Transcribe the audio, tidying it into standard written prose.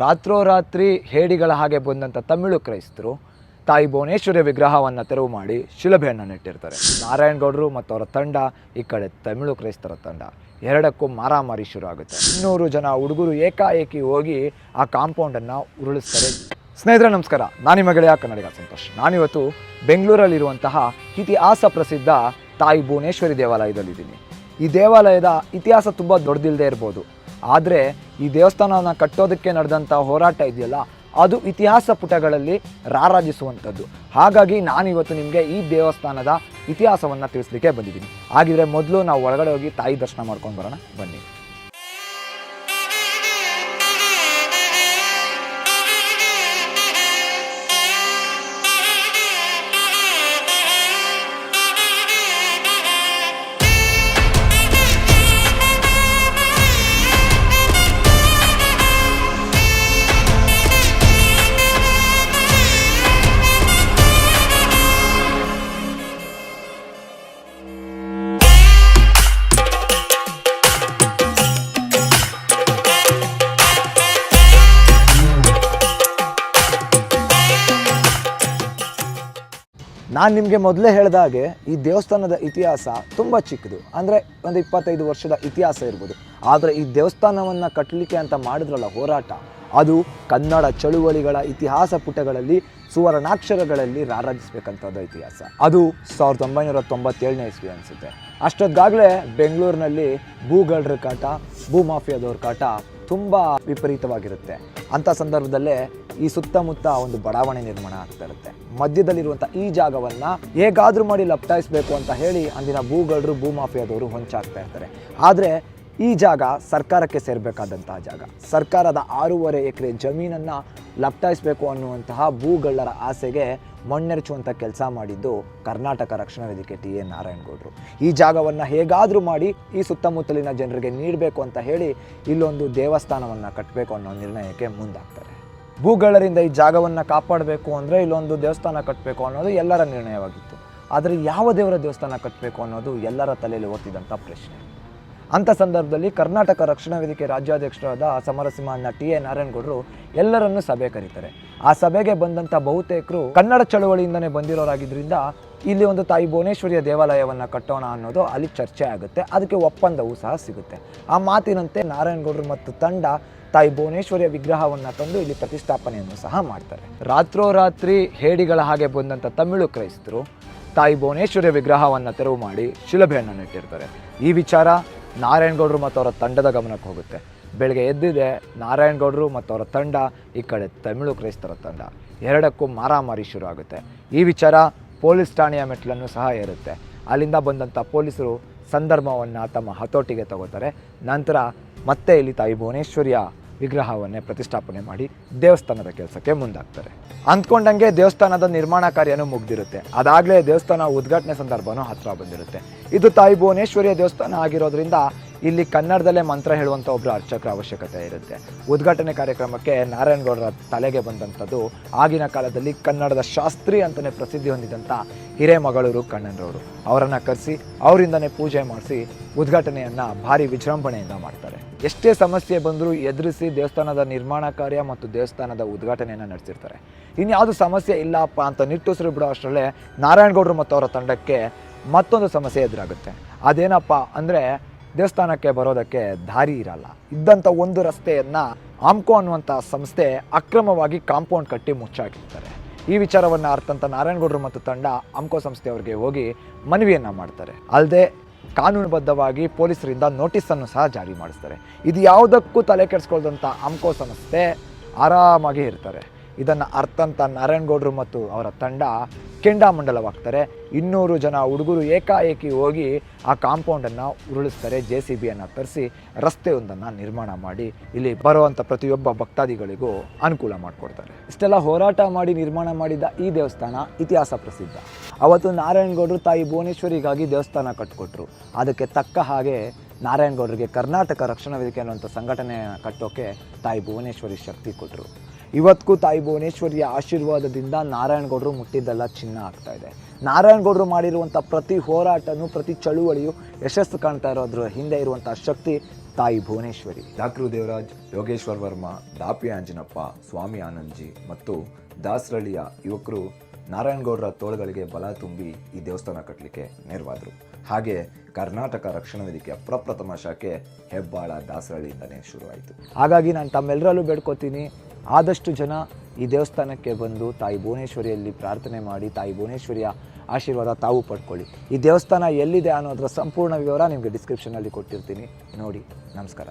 ರಾತ್ರೋರಾತ್ರಿ ಹೇಡಿಗಳ ಹಾಗೆ ಬಂದಂಥ ತಮಿಳು ಕ್ರೈಸ್ತರು ತಾಯಿ ಭುವನೇಶ್ವರಿ ವಿಗ್ರಹವನ್ನು ತೆರವು ಮಾಡಿ ಶಿಲುಬೆಯನ್ನು ನೆಟ್ಟಿರ್ತಾರೆ. ನಾರಾಯಣಗೌಡರು ಮತ್ತು ಅವರ ತಂಡ, ಈ ಕಡೆ ತಮಿಳು ಕ್ರೈಸ್ತರ ತಂಡ, ಎರಡಕ್ಕೂ ಮಾರಾಮಾರಿ ಶುರು ಆಗುತ್ತೆ. 200 ಜನ ಹುಡುಗರು ಏಕಾಏಕಿ ಹೋಗಿ ಆ ಕಾಂಪೌಂಡನ್ನು ಉರುಳಿಸ್ತಾರೆ. ಸ್ನೇಹಿತರೆ ನಮಸ್ಕಾರ, ನಾನು ನಿಮ್ಮ ಗೆಳೆಯ ಕನ್ನಡಿಗ ಸಂತೋಷ್. ನಾನಿವತ್ತು ಬೆಂಗಳೂರಲ್ಲಿರುವಂತಹ ಇತಿಹಾಸ ಪ್ರಸಿದ್ಧ ತಾಯಿ ಭುವನೇಶ್ವರಿ ದೇವಾಲಯದಲ್ಲಿದ್ದೀನಿ. ಈ ದೇವಾಲಯದ ಇತಿಹಾಸ ತುಂಬ ದೊಡ್ಡದಿಲ್ಲದೆ ಇರ್ಬೋದು, ಆದರೆ ಈ ದೇವಸ್ಥಾನವನ್ನು ಕಟ್ಟೋದಕ್ಕೆ ನಡೆದಂಥ ಹೋರಾಟ ಇದೆಯಲ್ಲ, ಅದು ಇತಿಹಾಸ ಪುಟಗಳಲ್ಲಿ ರಾರಾಜಿಸುವಂಥದ್ದು. ಹಾಗಾಗಿ ನಾನಿವತ್ತು ನಿಮಗೆ ಈ ದೇವಸ್ಥಾನದ ಇತಿಹಾಸವನ್ನು ತಿಳಿಸ್ಲಿಕ್ಕೆ ಬಂದಿದ್ದೀನಿ. ಹಾಗಿದ್ರೆ ಮೊದಲು ನಾವು ಒಳಗಡೆ ಹೋಗಿ ತಾಯಿ ದರ್ಶನ ಮಾಡ್ಕೊಂಡು ಬರೋಣ, ಬನ್ನಿ. ನಾನು ನಿಮಗೆ ಮೊದಲೇ ಹೇಳಿದ ಹಾಗೆ ಈ ದೇವಸ್ಥಾನದ ಇತಿಹಾಸ ತುಂಬ ಚಿಕ್ಕದು, ಅಂದರೆ ಒಂದು 25 ವರ್ಷದ ಇತಿಹಾಸ ಇರ್ಬೋದು. ಆದರೆ ಈ ದೇವಸ್ಥಾನವನ್ನು ಕಟ್ಟಲಿಕ್ಕೆ ಅಂತ ಮಾಡಿದ್ರಲ್ಲ ಹೋರಾಟ, ಅದು ಕನ್ನಡ ಚಳುವಳಿಗಳ ಇತಿಹಾಸ ಪುಟಗಳಲ್ಲಿ ಸುವರ್ಣಾಕ್ಷರಗಳಲ್ಲಿ ರಾರಾಜಿಸಬೇಕಂಥದ್ದು ಇತಿಹಾಸ. ಅದು 1997ನೇ ಇಸ್ವಿ ಅನಿಸುತ್ತೆ. ಅಷ್ಟೊತ್ತಾಗಲೇ ಬೆಂಗಳೂರಿನಲ್ಲಿ ಭೂಗಳ್ರ ಕಾಟ, ಭೂಮಾಫಿಯಾದವ್ರ ಕಾಟ ತುಂಬ ವಿಪರೀತವಾಗಿರುತ್ತೆ. ಅಂಥ ಸಂದರ್ಭದಲ್ಲೇ ಈ ಸುತ್ತಮುತ್ತ ಒಂದು ಬಡಾವಣೆ ನಿರ್ಮಾಣ ಆಗ್ತಾ ಇರುತ್ತೆ. ಮಧ್ಯದಲ್ಲಿರುವಂಥ ಈ ಜಾಗವನ್ನು ಹೇಗಾದರೂ ಮಾಡಿ ಲಪ್ಟಾಯಿಸಬೇಕು ಅಂತ ಹೇಳಿ ಅಂದಿನ ಭೂಗಳ್ರು, ಭೂಮಾಫಿಯಾದವರು ಹೊಂಚಾಗ್ತಾ ಇರ್ತಾರೆ. ಆದರೆ ಈ ಜಾಗ ಸರ್ಕಾರಕ್ಕೆ ಸೇರಬೇಕಾದಂತಹ ಜಾಗ. ಸರ್ಕಾರದ 6.5 ಎಕರೆ ಜಮೀನನ್ನು ಲಪ್ಟಾಯಿಸಬೇಕು ಅನ್ನುವಂತಹ ಭೂಗಳ್ಳರ ಆಸೆಗೆ ಮಣ್ಣೆರಚುವಂಥ ಕೆಲಸ ಮಾಡಿದ್ದು ಕರ್ನಾಟಕ ರಕ್ಷಣಾ ವೇದಿಕೆ TN ನಾರಾಯಣಗೌಡರು. ಈ ಜಾಗವನ್ನು ಹೇಗಾದರೂ ಮಾಡಿ ಈ ಸುತ್ತಮುತ್ತಲಿನ ಜನರಿಗೆ ನೀಡಬೇಕು ಅಂತ ಹೇಳಿ ಇಲ್ಲೊಂದು ದೇವಸ್ಥಾನವನ್ನು ಕಟ್ಟಬೇಕು ಅನ್ನೋ ನಿರ್ಣಯಕ್ಕೆ ಮುಂದಾಗ್ತಾರೆ. ಭೂಗಳ್ಳರಿಂದ ಈ ಜಾಗವನ್ನು ಕಾಪಾಡಬೇಕು ಅಂದರೆ ಇಲ್ಲೊಂದು ದೇವಸ್ಥಾನ ಕಟ್ಟಬೇಕು ಅನ್ನೋದು ಎಲ್ಲರ ನಿರ್ಣಯವಾಗಿತ್ತು. ಆದರೆ ಯಾವ ದೇವರ ದೇವಸ್ಥಾನ ಕಟ್ಟಬೇಕು ಅನ್ನೋದು ಎಲ್ಲರ ತಲೆಯಲ್ಲಿ ಓದ್ತಿದ್ದಂಥ ಪ್ರಶ್ನೆ. ಅಂಥ ಸಂದರ್ಭದಲ್ಲಿ ಕರ್ನಾಟಕ ರಕ್ಷಣಾ ವೇದಿಕೆ ರಾಜ್ಯಾಧ್ಯಕ್ಷರಾದ ಸಮರಸಿಂಹ ಅಣ್ಣ TN ನಾರಾಯಣಗೌಡರು ಎಲ್ಲರನ್ನೂ ಸಭೆ ಕರೀತಾರೆ. ಆ ಸಭೆಗೆ ಬಂದಂಥ ಬಹುತೇಕರು ಕನ್ನಡ ಚಳವಳಿಯಿಂದನೇ ಬಂದಿರೋರಾಗಿದ್ದರಿಂದ ಇಲ್ಲಿ ಒಂದು ತಾಯಿ ಭುವನೇಶ್ವರಿಯ ದೇವಾಲಯವನ್ನು ಕಟ್ಟೋಣ ಅನ್ನೋದು ಅಲ್ಲಿ ಚರ್ಚೆ ಆಗುತ್ತೆ. ಅದಕ್ಕೆ ಒಪ್ಪಂದವೂ ಸಹ ಸಿಗುತ್ತೆ. ಆ ಮಾತಿನಂತೆ ನಾರಾಯಣಗೌಡರು ಮತ್ತು ತಂಡ ತಾಯಿ ಭುವನೇಶ್ವರಿಯ ವಿಗ್ರಹವನ್ನು ತಂದು ಇಲ್ಲಿ ಪ್ರತಿಷ್ಠಾಪನೆಯನ್ನು ಸಹ ಮಾಡ್ತಾರೆ. ರಾತ್ರೋರಾತ್ರಿ ಹೇಡಿಗಳ ಹಾಗೆ ಬಂದಂಥ ತಮಿಳು ಕ್ರೈಸ್ತರು ತಾಯಿ ಭುವನೇಶ್ವರಿಯ ವಿಗ್ರಹವನ್ನು ತೆರವು ಮಾಡಿ ಶಿಲುಬೆಯನ್ನು ನೆಟ್ಟಿರ್ತಾರೆ. ಈ ವಿಚಾರ ನಾರಾಯಣಗೌಡರು ಮತ್ತು ಅವರ ತಂಡದ ಗಮನಕ್ಕೆ ಹೋಗುತ್ತೆ. ಬೆಳಗ್ಗೆ ಎದ್ದಿದೆ ನಾರಾಯಣಗೌಡರು ಮತ್ತು ಅವರ ತಂಡ, ಈ ಕಡೆ ತಮಿಳು ಕ್ರೈಸ್ತರ ತಂಡ, ಎರಡಕ್ಕೂ ಮಾರಾಮಾರಿ ಶುರು ಆಗುತ್ತೆ. ಈ ವಿಚಾರ ಪೊಲೀಸ್ ಠಾಣೆಯ ಮೆಟ್ಲನ್ನು ಸಹ ಏರುತ್ತೆ. ಅಲ್ಲಿಂದ ಬಂದಂಥ ಪೊಲೀಸರು ಸಂದರ್ಭವನ್ನು ತಮ್ಮ ಹತೋಟಿಗೆ ತಗೋತಾರೆ. ನಂತರ ಮತ್ತೆ ಇಲ್ಲಿ ತಾಯಿ ಭುವನೇಶ್ವರಿಯ ವಿಗ್ರಹವನ್ನೇ ಪ್ರತಿಷ್ಠಾಪನೆ ಮಾಡಿ ದೇವಸ್ಥಾನದ ಕೆಲಸಕ್ಕೆ ಮುಂದಾಗ್ತಾರೆ. ಅಂದ್ಕೊಂಡಂಗೆ ದೇವಸ್ಥಾನದ ನಿರ್ಮಾಣ ಕಾರ್ಯನೂ ಮುಗ್ದಿರುತ್ತೆ. ಅದಾಗಲೇ ದೇವಸ್ಥಾನ ಉದ್ಘಾಟನೆ ಸಂದರ್ಭನೂ ಹತ್ತಿರ ಬಂದಿರುತ್ತೆ. ಇದು ತಾಯಿ ಭುವನೇಶ್ವರಿಯ ದೇವಸ್ಥಾನ ಆಗಿರೋದ್ರಿಂದ ಇಲ್ಲಿ ಕನ್ನಡದಲ್ಲೇ ಮಂತ್ರ ಹೇಳುವಂಥ ಒಬ್ಬರು ಅರ್ಚಕರ ಅವಶ್ಯಕತೆ ಇರುತ್ತೆ. ಉದ್ಘಾಟನೆ ಕಾರ್ಯಕ್ರಮಕ್ಕೆ ನಾರಾಯಣಗೌಡರ ತಲೆಗೆ ಬಂದಂಥದ್ದು ಆಗಿನ ಕಾಲದಲ್ಲಿ ಕನ್ನಡದ ಶಾಸ್ತ್ರಿ ಅಂತಲೇ ಪ್ರಸಿದ್ಧಿ ಹೊಂದಿದಂಥ ಹಿರೇಮಗಳೂರು ಕಣ್ಣನರವರು. ಅವರನ್ನು ಕರೆಸಿ ಅವರಿಂದನೇ ಪೂಜೆ ಮಾಡಿಸಿ ಉದ್ಘಾಟನೆಯನ್ನು ಭಾರಿ ವಿಜೃಂಭಣೆಯಿಂದ ಮಾಡ್ತಾರೆ. ಎಷ್ಟೇ ಸಮಸ್ಯೆ ಬಂದರೂ ಎದುರಿಸಿ ದೇವಸ್ಥಾನದ ನಿರ್ಮಾಣ ಕಾರ್ಯ ಮತ್ತು ದೇವಸ್ಥಾನದ ಉದ್ಘಾಟನೆಯನ್ನು ನಡೆಸಿರ್ತಾರೆ. ಇನ್ಯಾವುದು ಸಮಸ್ಯೆ ಇಲ್ಲಪ್ಪ ಅಂತ ನಿಟ್ಟುಸಿರು ಬಿಡೋ ಅಷ್ಟರಲ್ಲೇ ನಾರಾಯಣಗೌಡರು ಮತ್ತು ಅವರ ತಂಡಕ್ಕೆ ಮತ್ತೊಂದು ಸಮಸ್ಯೆ ಎದುರಾಗುತ್ತೆ. ಅದೇನಪ್ಪ ಅಂದರೆ ದೇವಸ್ಥಾನಕ್ಕೆ ಬರೋದಕ್ಕೆ ದಾರಿ ಇರಲ್ಲ. ಇದ್ದಂಥ ಒಂದು ರಸ್ತೆಯನ್ನು ಆಮ್ಕೋ ಅನ್ನುವಂಥ ಸಂಸ್ಥೆ ಅಕ್ರಮವಾಗಿ ಕಾಂಪೌಂಡ್ ಕಟ್ಟಿ ಮುಚ್ಚಾಕಿರ್ತಾರೆ. ಈ ವಿಚಾರವನ್ನು ಅರ್ಥಂತ ನಾರಾಯಣಗೌಡರು ಮತ್ತು ತಂಡ ಆಮ್ಕೋ ಸಂಸ್ಥೆಯವರಿಗೆ ಹೋಗಿ ಮನವಿಯನ್ನು ಮಾಡ್ತಾರೆ. ಅಲ್ಲದೆ ಕಾನೂನುಬದ್ಧವಾಗಿ ಪೊಲೀಸರಿಂದ ನೋಟಿಸನ್ನು ಸಹ ಜಾರಿ ಮಾಡಿಸ್ತಾರೆ. ಇದು ಯಾವುದಕ್ಕೂ ತಲೆ ಕೆಡಿಸ್ಕೊಳ್ದಂಥ ಆಮ್ಕೋ ಸಂಸ್ಥೆ ಆರಾಮಾಗಿ ಇರ್ತಾರೆ. ಇದನ್ನು ಅರ್ಥಂತ ನಾರಾಯಣಗೌಡರು ಮತ್ತು ಅವರ ತಂಡ ಕೆಂಡಾಮಂಡಲವಾಗ್ತಾರೆ. 200 ಜನ ಹುಡುಗರು ಏಕಾಏಕಿ ಹೋಗಿ ಆ ಕಾಂಪೌಂಡನ್ನು ಉರುಳಿಸ್ತಾರೆ. JCBಯನ್ನು ತರಿಸಿ ರಸ್ತೆಯೊಂದನ್ನು ನಿರ್ಮಾಣ ಮಾಡಿ ಇಲ್ಲಿ ಬರುವಂಥ ಪ್ರತಿಯೊಬ್ಬ ಭಕ್ತಾದಿಗಳಿಗೂ ಅನುಕೂಲ ಮಾಡಿಕೊಡ್ತಾರೆ. ಇಷ್ಟೆಲ್ಲ ಹೋರಾಟ ಮಾಡಿ ನಿರ್ಮಾಣ ಮಾಡಿದ ಈ ದೇವಸ್ಥಾನ ಇತಿಹಾಸ ಪ್ರಸಿದ್ಧ. ಅವತ್ತು ನಾರಾಯಣಗೌಡರು ತಾಯಿ ಭುವನೇಶ್ವರಿಗಾಗಿ ದೇವಸ್ಥಾನ ಕಟ್ಟಿಕೊಟ್ರು. ಅದಕ್ಕೆ ತಕ್ಕ ಹಾಗೆ ನಾರಾಯಣಗೌಡರಿಗೆ ಕರ್ನಾಟಕ ರಕ್ಷಣಾ ವೇದಿಕೆ ಅನ್ನುವಂಥ ಸಂಘಟನೆ ಕಟ್ಟೋಕ್ಕೆ ತಾಯಿ ಭುವನೇಶ್ವರಿ ಶಕ್ತಿ ಕೊಟ್ಟರು. ಇವತ್ತಿಗೂ ತಾಯಿ ಭುವನೇಶ್ವರಿಯ ಆಶೀರ್ವಾದದಿಂದ ನಾರಾಯಣಗೌಡರು ಮುಟ್ಟಿದ್ದೆಲ್ಲ ಚಿನ್ನ ಆಗ್ತಾ ಇದೆ. ನಾರಾಯಣಗೌಡರು ಮಾಡಿರುವಂಥ ಪ್ರತಿ ಹೋರಾಟನೂ, ಪ್ರತಿ ಚಳುವಳಿಯು ಯಶಸ್ಸು ಕಾಣ್ತಾ ಇರೋದ್ರ ಹಿಂದೆ ಇರುವಂಥ ಶಕ್ತಿ ತಾಯಿ ಭುವನೇಶ್ವರಿ, ಡಾಕ್ಟರ್ ದೇವರಾಜ್, ಯೋಗೇಶ್ವರ್ ವರ್ಮಾ, ದಾಪಿ ಆಂಜನಪ್ಪ, ಸ್ವಾಮಿ ಆನಂದ್ಜಿ ಮತ್ತು ದಾಸರಳ್ಳಿಯ ಯುವಕರು ನಾರಾಯಣಗೌಡರ ತೋಳುಗಳಿಗೆ ಬಲ ತುಂಬಿ ಈ ದೇವಸ್ಥಾನ ಕಟ್ಟಲಿಕ್ಕೆ ನೆರವಾದರು. ಹಾಗೆ ಕರ್ನಾಟಕ ರಕ್ಷಣಾ ವೇದಿಕೆಯ ಪ್ರಪ್ರಥಮ ಶಾಖೆ ಹೆಬ್ಬಾಳ ದಾಸರಳ್ಳಿಯಿಂದನೇ ಶುರುವಾಯಿತು. ಹಾಗಾಗಿ ನಾನು ತಮ್ಮೆಲ್ಲರಲ್ಲೂ ಬೇಡ್ಕೋತೀನಿ, ಆದಷ್ಟು ಜನ ಈ ದೇವಸ್ಥಾನಕ್ಕೆ ಬಂದು ತಾಯಿ ಭುವನೇಶ್ವರಿಯಲ್ಲಿ ಪ್ರಾರ್ಥನೆ ಮಾಡಿ ತಾಯಿ ಭುವನೇಶ್ವರಿಯ ಆಶೀರ್ವಾದ ತಾವು ಪಡ್ಕೊಳ್ಳಿ. ಈ ದೇವಸ್ಥಾನ ಎಲ್ಲಿದೆ ಅನ್ನೋದರ ಸಂಪೂರ್ಣ ವಿವರ ನಿಮಗೆ ಡಿಸ್ಕ್ರಿಪ್ಷನಲ್ಲಿ ಕೊಟ್ಟಿರ್ತೀನಿ, ನೋಡಿ. ನಮಸ್ಕಾರ.